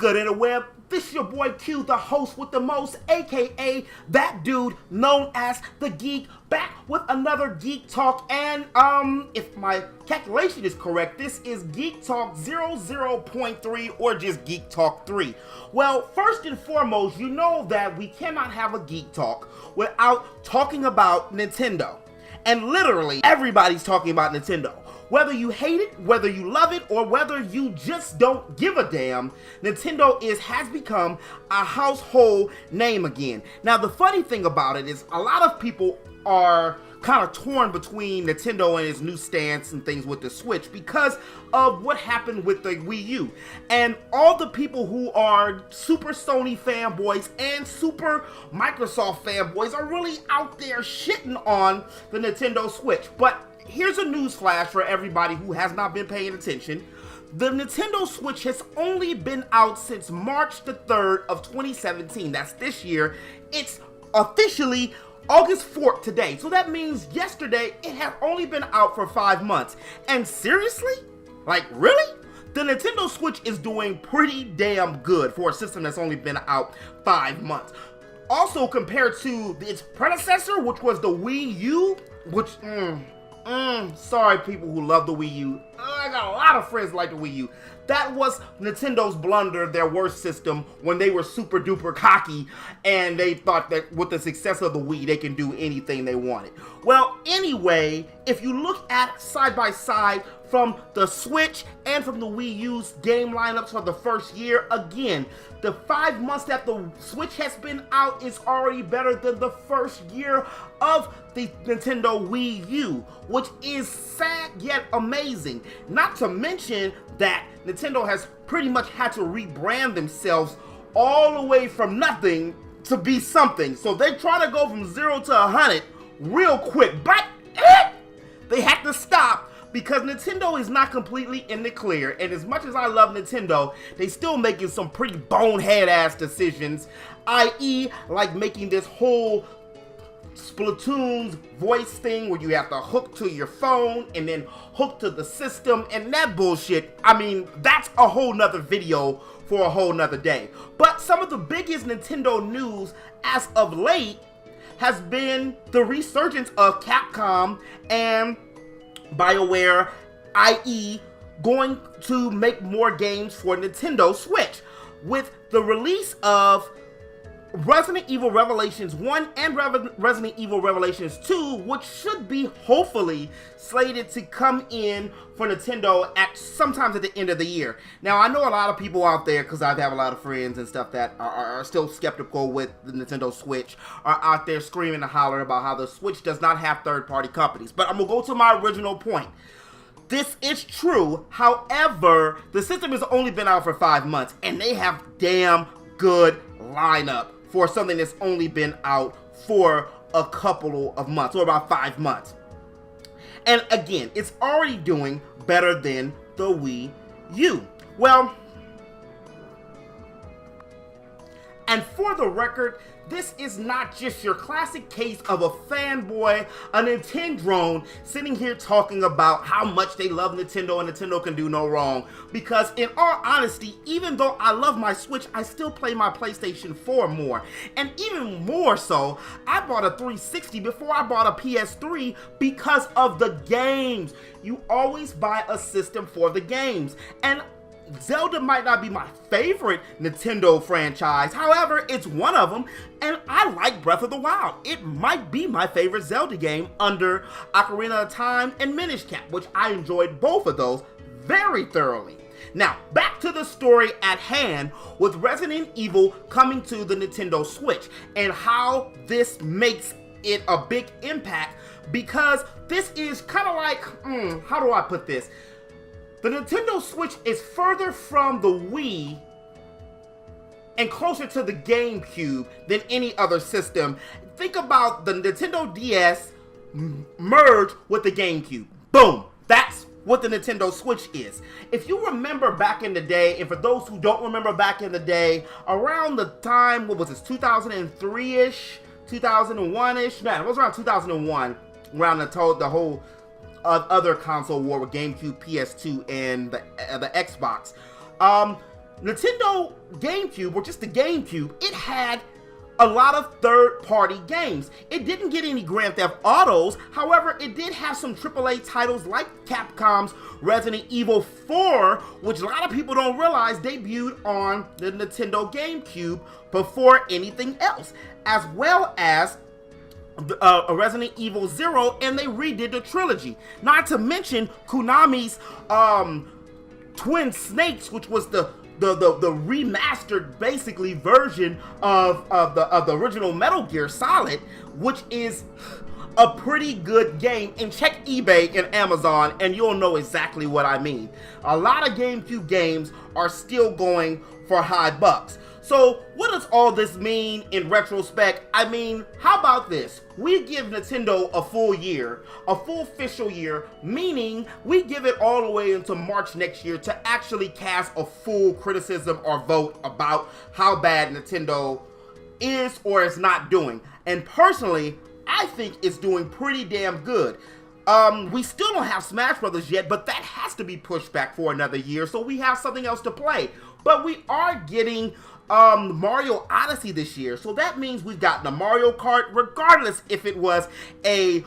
good interweb? This is your boy Q, the host with the most, aka that dude known as the Geek, back with another Geek Talk. And if my calculation is correct, this is Geek Talk 00.3 or just Geek Talk 3. Well, first and foremost, you know that we cannot have a Geek Talk without talking about Nintendo. And literally, everybody's talking about Nintendo. Whether you hate it, whether you love it, or whether you just don't give a damn, Nintendo has become a household name again. Now, the funny thing about it is a lot of people are kind of torn between Nintendo and its new stance and things with the Switch because of what happened with the Wii U. And all the people who are super Sony fanboys and super Microsoft fanboys are really out there shitting on the Nintendo Switch. But here's a news flash for everybody who has not been paying attention. The Nintendo Switch has only been out since March the 3rd of 2017. That's this year. It's officially August 4th today. So that means yesterday it had only been out for 5 months. And seriously? Like, really? The Nintendo Switch is doing pretty damn good for a system that's only been out 5 months. Also, compared to its predecessor, which was the Wii U, which, sorry people who love the Wii U. I got a lot of friends like the Wii U. That was Nintendo's blunder, their worst system, when they were super duper cocky and they thought that with the success of the Wii, they can do anything they wanted. Well, anyway, if you look at side by side from the Switch and from the Wii U's game lineups for the first year, again, the 5 months that the Switch has been out is already better than the first year of the Nintendo Wii U, which is sad yet amazing. Not to mention that Nintendo has pretty much had to rebrand themselves all the way from nothing to be something. So they try to go from 0 to 100 real quick, but they had to stop because Nintendo is not completely in the clear. And as much as I love Nintendo, they still making some pretty bonehead ass decisions, i.e. like making this whole Splatoon's voice thing where you have to hook to your phone and then hook to the system and that bullshit. I mean, that's a whole nother video for a whole nother day. But some of the biggest Nintendo news as of late has been the resurgence of Capcom and BioWare, i.e. going to make more games for Nintendo Switch with the release of Resident Evil Revelations 1 and Resident Evil Revelations 2, which should be hopefully slated to come in for Nintendo at sometimes at the end of the year. Now, I know a lot of people out there, because I have a lot of friends and stuff that are still skeptical with the Nintendo Switch, are out there screaming and hollering about how the Switch does not have third-party companies. But I'm going to go to my original point. This is true. However, the system has only been out for 5 months, and they have damn good lineup for something that's only been out for a couple of months, or about 5 months. And again, it's already doing better than the Wii U. Well, and for the record, this is not just your classic case of a fanboy, a Nintendrone, sitting here talking about how much they love Nintendo and Nintendo can do no wrong. Because in all honesty, even though I love my Switch, I still play my PlayStation 4 more. And even more so, I bought a 360 before I bought a PS3 because of the games. You always buy a system for the games. And Zelda might not be my favorite Nintendo franchise, however, it's one of them, and I like Breath of the Wild. It might be my favorite Zelda game under Ocarina of Time and Minish Cap, which I enjoyed both of those very thoroughly. Now, back to the story at hand with Resident Evil coming to the Nintendo Switch and how this makes it a big impact, because this is kind of like, how do I put this? The Nintendo Switch is further from the Wii and closer to the GameCube than any other system. Think about the Nintendo DS merged with the GameCube. Boom! That's what the Nintendo Switch is. If you remember back in the day, and for those who don't remember back in the day, around the time, what was this, 2003-ish, 2001-ish? No, it was around 2001, around the whole other console war with GameCube, PS2, and the Xbox. Nintendo GameCube, or just the GameCube, it had a lot of third-party games. It didn't get any Grand Theft Autos, however, it did have some AAA titles like Capcom's Resident Evil 4, which a lot of people don't realize debuted on the Nintendo GameCube before anything else, as well as Resident Evil 0, and they redid the trilogy. Not to mention Konami's Twin Snakes, which was the remastered, basically, version of the original Metal Gear Solid, which is a pretty good game. And check eBay and Amazon and you'll know exactly what I mean. A lot of GameCube games are still going for high bucks. So what does all this mean in retrospect? I mean, how about this? We give Nintendo a full year, a full official year, meaning we give it all the way into March next year to actually cast a full criticism or vote about how bad Nintendo is or is not doing. And personally, I think it's doing pretty damn good. We still don't have Smash Brothers yet, but that has to be pushed back for another year, so we have something else to play. But we are getting Mario Odyssey this year, so that means we've gotten a Mario Kart, regardless if it was a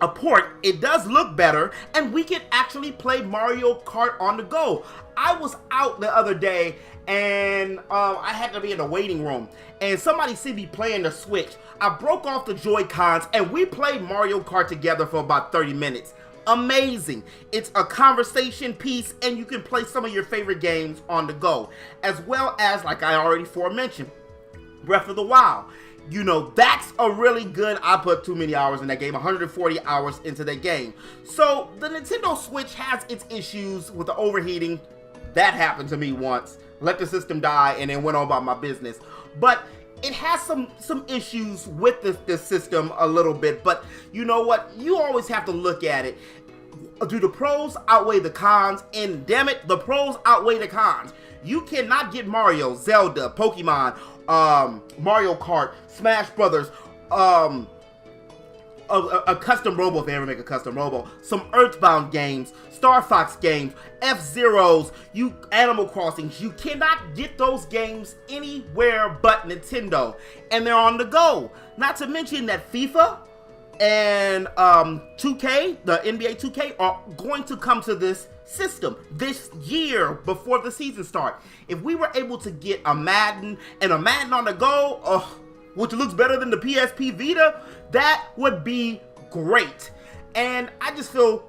port. It does look better, and we can actually play Mario Kart on the go. I was out the other day, and I had to be in the waiting room, and somebody see me playing the Switch. I broke off the Joy-Cons, and we played Mario Kart together for about 30 minutes. Amazing. It's a conversation piece, and you can play some of your favorite games on the go, as well as, like I already aforementioned, Breath of the Wild. You know, that's a really good, I put too many hours in that game, 140 hours into that game. So the Nintendo Switch has its issues with the overheating. That happened to me once. Let the system die and then went on about my business. But it has some issues with this system a little bit, but you know what? You always have to look at it. Do the pros outweigh the cons? And damn it, the pros outweigh the cons. You cannot get Mario, Zelda, Pokemon, Mario Kart, Smash Brothers, a custom robo, if they ever make a custom robo, some Earthbound games, Star Fox games, F-Zeros, Animal Crossings. You cannot get those games anywhere but Nintendo, and they're on the go. Not to mention that FIFA and 2K, the NBA 2K, are going to come to this system this year before the season starts. If we were able to get a Madden and a Madden on the go, which looks better than the PSP Vita, that would be great. And I just feel,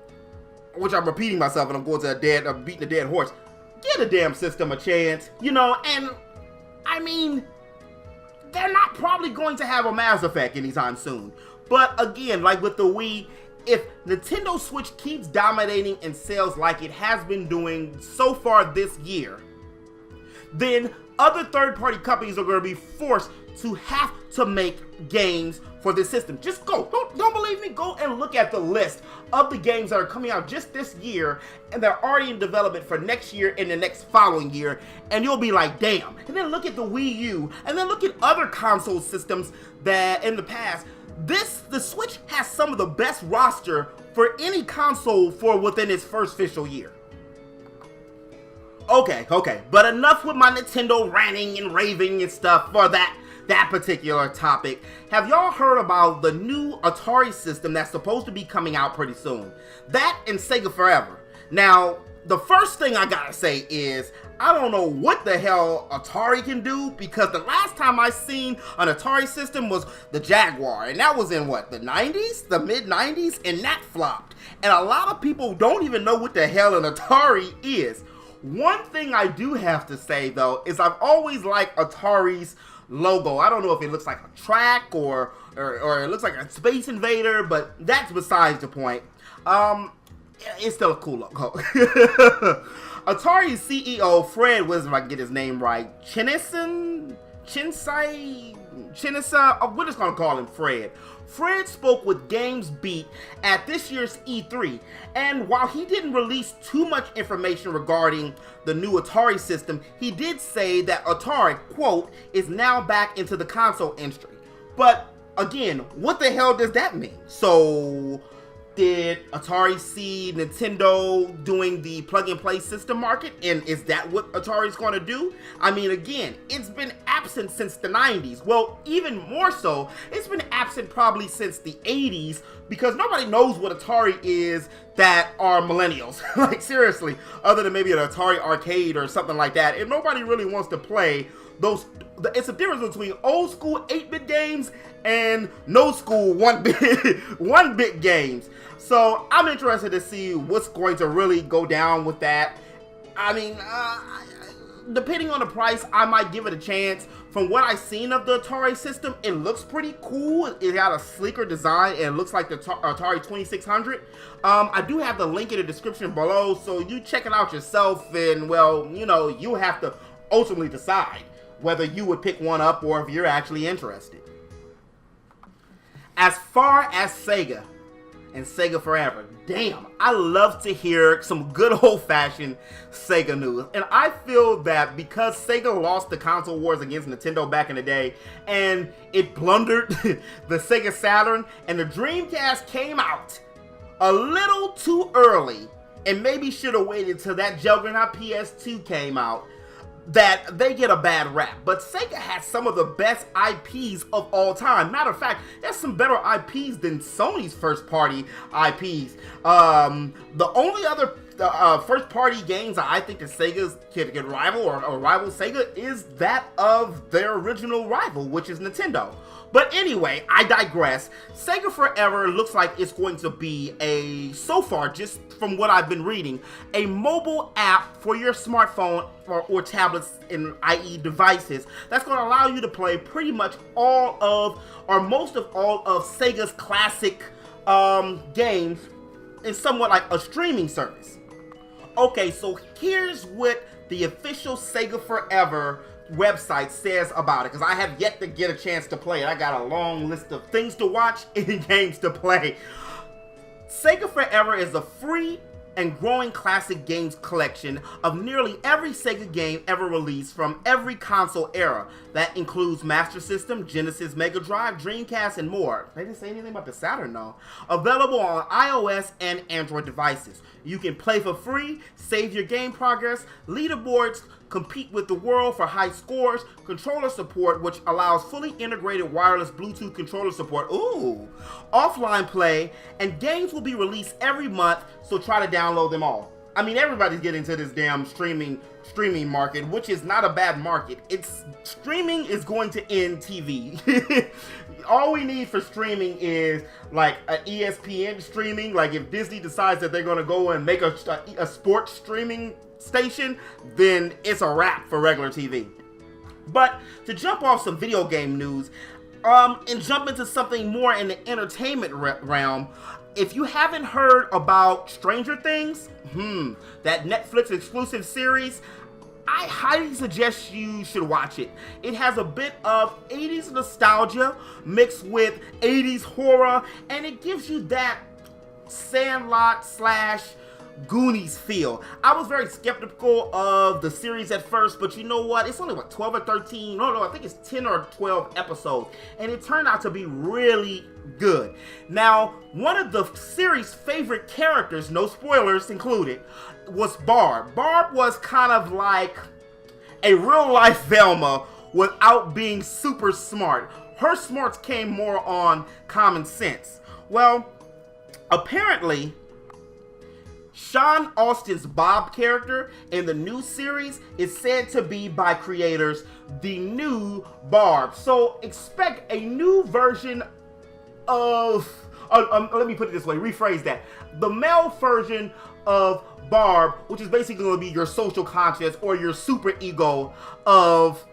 which I'm repeating myself and I'm going to I'm beating a dead horse, give the damn system a chance, you know. And I mean, they're not probably going to have a Mass Effect anytime soon. But again, like with the Wii, if Nintendo Switch keeps dominating in sales like it has been doing so far this year, then other third-party companies are going to be forced to have to make games for this system. Just go. Don't believe me? Go and look at the list of the games that are coming out just this year, and they're already in development for next year and the next following year, and you'll be like, damn. And then look at the Wii U, and then look at other console systems that in the past. The Switch has some of the best roster for any console for within its first official year. Okay, but enough with my Nintendo ranting and raving and stuff for that particular topic. Have y'all heard about the new Atari system that's supposed to be coming out pretty soon? That and Sega Forever. Now, the first thing I gotta say is, I don't know what the hell Atari can do, because the last time I seen an Atari system was the Jaguar, and that was in what, the 90s? The mid-90s? And that flopped. And a lot of people don't even know what the hell an Atari is. One thing I do have to say, though, is I've always liked Atari's logo. I don't know if it looks like a track or it looks like a Space Invader, but that's besides the point. It's still a cool logo. Atari's CEO, Fred, if I can get his name right, Chinisa, we're just gonna call him Fred. Fred spoke with GamesBeat at this year's E3, and while he didn't release too much information regarding the new Atari system, he did say that Atari, quote, is now back into the console industry. But again, what the hell does that mean? So Did Atari see Nintendo doing the plug-and-play system market? And is that what Atari's going to do? I mean, again, it's been absent since the 90s. Well, even more so, it's been absent probably since the 80s because nobody knows what Atari is that are millennials. Like, seriously, other than maybe an Atari arcade or something like that. And nobody really wants to play those. It's a difference between old school 8-bit games and no school 1-bit games. So I'm interested to see what's going to really go down with that. I mean, depending on the price, I might give it a chance. From what I've seen of the Atari system, it looks pretty cool. It got a sleeker design and it looks like the Atari 2600. I do have the link in the description below, so you check it out yourself and, well, you know, you have to ultimately decide whether you would pick one up or if you're actually interested. As far as Sega and Sega Forever, damn, I love to hear some good old-fashioned Sega news. And I feel that because Sega lost the console wars against Nintendo back in the day, and it blundered the Sega Saturn, and the Dreamcast came out a little too early, and maybe should have waited till that juggernaut PS2 came out, that they get a bad rap. But Sega has some of the best IPs of all time. Matter of fact, there's some better IPs than Sony's first party IPs. The only other first party games that I think that Sega's can rival or rival Sega is that of their original rival, which is Nintendo. But anyway, I digress. Sega Forever looks like it's going to be so far, just from what I've been reading, a mobile app for your smartphone or tablets and i.e. devices that's going to allow you to play pretty much all of, or most of all of Sega's classic games in somewhat like a streaming service. Okay, so here's what the official Sega Forever website says about it, because I have yet to get a chance to play it. I got a long list of things to watch and games to play. Sega Forever is a free and growing classic games collection of nearly every Sega game ever released from every console era. That includes Master System, Genesis, Mega Drive, Dreamcast, and more. They didn't say anything about the Saturn though. Available on iOS and Android devices. You can play for free, save your game progress, leaderboards, compete with the world for high scores, controller support, which allows fully integrated wireless Bluetooth controller support, offline play, and games will be released every month, so try to download them all. I mean, everybody's getting into this damn streaming market, which is not a bad market. Streaming is going to end TV. All we need for streaming is like an ESPN streaming. Like if Disney decides that they're going to go and make a sports streaming station, then it's a wrap for regular TV. But to jump off some video game news, and jump into something more in the entertainment realm, if you haven't heard about Stranger Things, that Netflix exclusive series, I highly suggest you should watch it. It has a bit of 80s nostalgia mixed with 80s horror, and it gives you that Sandlot / Goonies feel. I was very skeptical of the series at first, but you know what? It's only 12 or 13. No, I think it's 10 or 12 episodes, and it turned out to be really good. Now, one of the series' favorite characters, no spoilers included, was Barb. Barb was kind of like a real-life Velma without being super smart. Her smarts came more on common sense. Well, apparently, Sean Austin's Bob character in the new series is said to be, by creators, the new Barb. So expect a new version of, let me put it this way, rephrase that. The male version of Barb, which is basically going to be your social conscience or your super ego of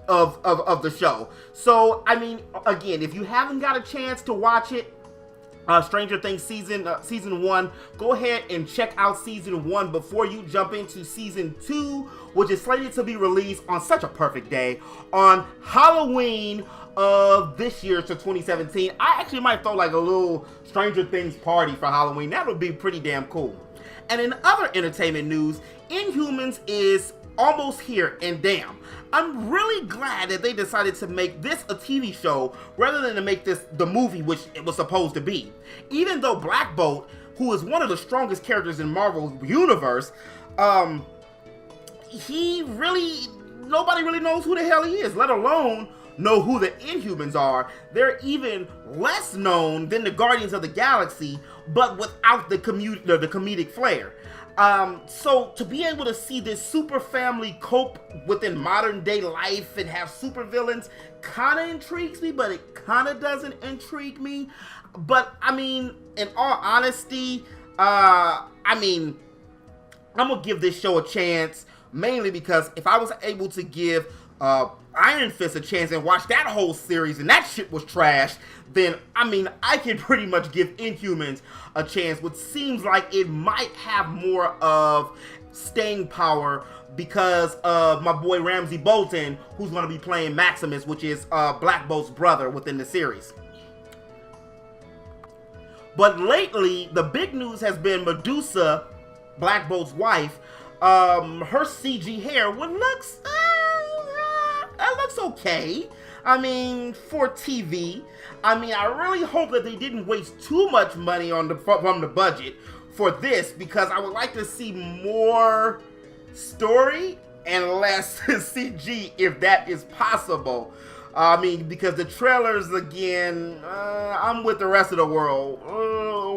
the show. So, I mean, again, if you haven't got a chance to watch it, Stranger Things season 1, go ahead and check out season 1 before you jump into season 2, which is slated to be released on such a perfect day on Halloween of this year, so 2017. I actually might throw like a little Stranger Things party for Halloween. That would be pretty damn cool. And in other entertainment news, Inhumans is almost here, and damn, I'm really glad that they decided to make this a TV show rather than to make this the movie which it was supposed to be. Even though Black Bolt, who is one of the strongest characters in Marvel's universe, nobody really knows who the hell he is, let alone know who the Inhumans are. They're even less known than the Guardians of the Galaxy, but without the comedic flair. So to be able to see this super family cope within modern day life and have super villains kind of intrigues me, but it kind of doesn't intrigue me. But I mean, in all honesty, I'm gonna give this show a chance, mainly because if I was able to give Iron Fist a chance and watch that whole series and that shit was trash, then I can pretty much give Inhumans a chance, which seems like it might have more of staying power because of my boy Ramsey Bolton, who's going to be playing Maximus, which is Black Bolt's brother within the series. But lately, the big news has been Medusa, Black Bolt's wife. Her CG hair, looks okay. For TV. I really hope that they didn't waste too much money from the budget for this, because I would like to see more story and less CG if that is possible. Because the trailers, again, I'm with the rest of the world,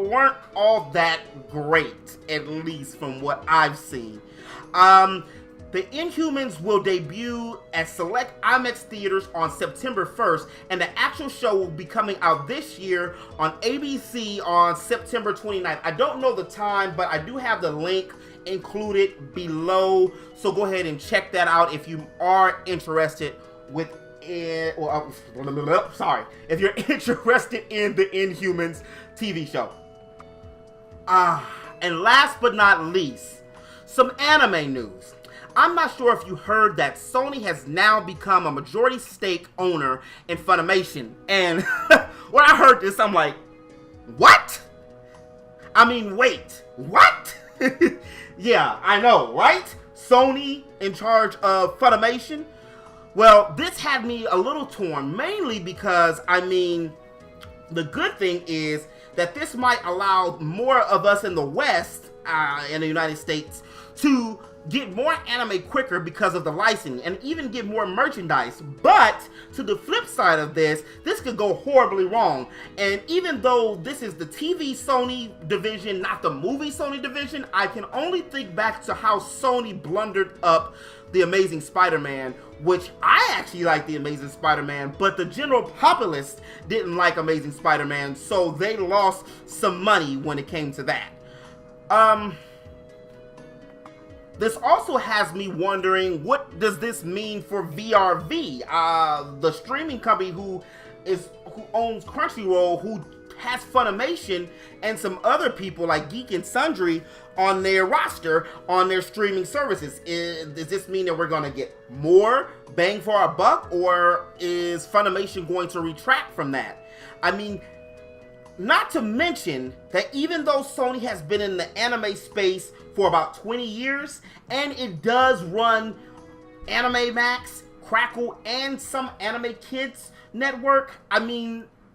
weren't all that great, at least from what I've seen. The Inhumans will debut at select IMAX theaters on September 1st, and the actual show will be coming out this year on ABC on September 29th. I don't know the time, but I do have the link included below, so go ahead and check that out if you are interested if you're interested in the Inhumans TV show. And last but not least, some anime news. I'm not sure if you heard that Sony has now become a majority stake owner in Funimation. And when I heard this, I'm like, what? Wait, what? Yeah, I know, right? Sony in charge of Funimation? Well, this had me a little torn, mainly because, the good thing is that this might allow more of us in the West, in the United States, to get more anime quicker because of the licensing and even get more merchandise. But to the flip side of this could go horribly wrong. And even though this is the TV Sony division, not the movie Sony division, I can only think back to how Sony blundered up The Amazing Spider-Man, which I actually like The Amazing Spider-Man, but the general populace didn't like Amazing Spider-Man, so they lost some money when it came to that. This also has me wondering, what does this mean for VRV, the streaming company who owns Crunchyroll, who has Funimation and some other people like Geek and Sundry on their roster, on their streaming services. Does this mean that we're going to get more bang for our buck, or is Funimation going to retract from that? Not to mention that even though Sony has been in the anime space for about 20 years, and it does run Anime Max, Crackle, and some Anime Kids network,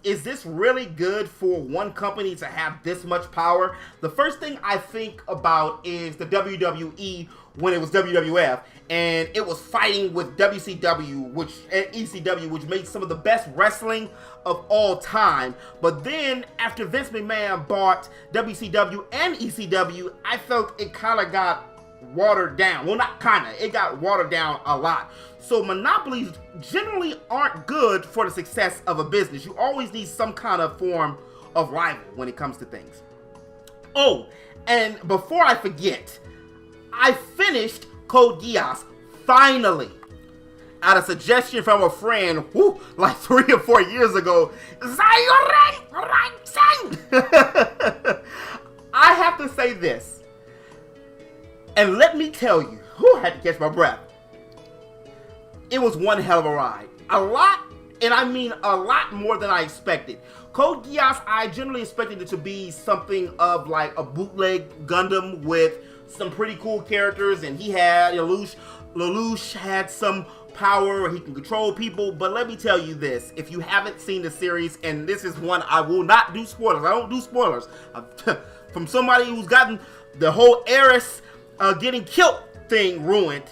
is this really good for one company to have this much power? The first thing I think about is the WWE when it was WWF, and it was fighting with WCW, and ECW, which made some of the best wrestling of all time. But then, after Vince McMahon bought WCW and ECW, I felt it kind of got watered down. Well, not kind of. It got watered down a lot. So monopolies generally aren't good for the success of a business. You always need some kind of form of rival when it comes to things. Oh, and before I forget, I finished Code Geass, finally. At a suggestion from a friend, like 3 or 4 years ago. I have to say this, and let me tell you, I had to catch my breath. It was one hell of a ride. A lot, and I mean a lot more than I expected. Code Geass, I generally expected it to be something of like a bootleg Gundam with some pretty cool characters, and he had Lelouch had some power where he can control people. But let me tell you this, if you haven't seen the series, and this is one I will not do spoilers, I don't do spoilers from somebody who's gotten the whole Aerith getting killed thing ruined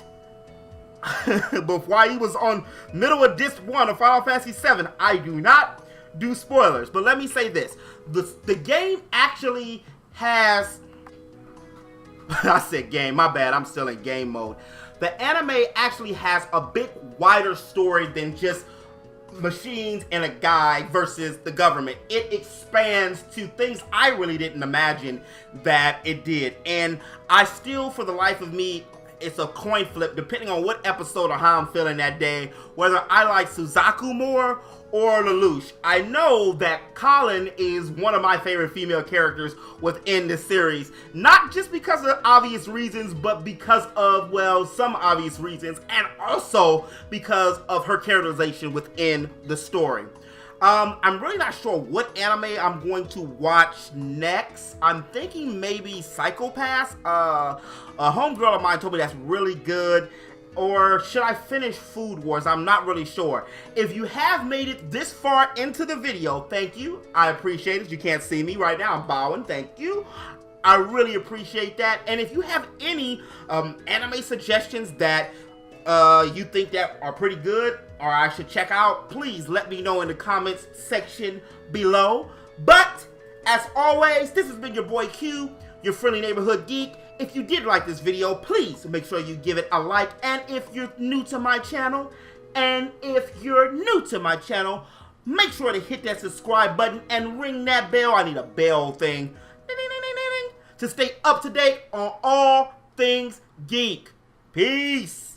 but while he was on middle of disc 1 of Final Fantasy 7, I do not do spoilers. But let me say this, the game actually has I said game, my bad, I'm still in game mode. The anime actually has a bit wider story than just machines and a guy versus the government. It expands to things I really didn't imagine that it did. And I still, for the life of me, it's a coin flip depending on what episode or how I'm feeling that day, whether I like Suzaku more or Lelouch. I know that Colin is one of my favorite female characters within the series, not just because of obvious reasons, but because of, well, some obvious reasons, and also because of her characterization within the story. I'm really not sure what anime I'm going to watch next. I'm thinking maybe Psycho-Pass. A homegirl of mine told me that's really good. Or should I finish Food Wars? I'm not really sure. If you have made it this far into the video, thank you. I appreciate it. You can't see me right now. I'm bowing. Thank you. I really appreciate that. And if you have any anime suggestions that you think that are pretty good or I should check out, please let me know in the comments section below. But as always, this has been your boy Q, your friendly neighborhood geek. If you did like this video, please make sure you give it a like. And if you're new to my channel, make sure to hit that subscribe button and ring that bell. I need a bell thing to stay up to date on all things geek. Peace.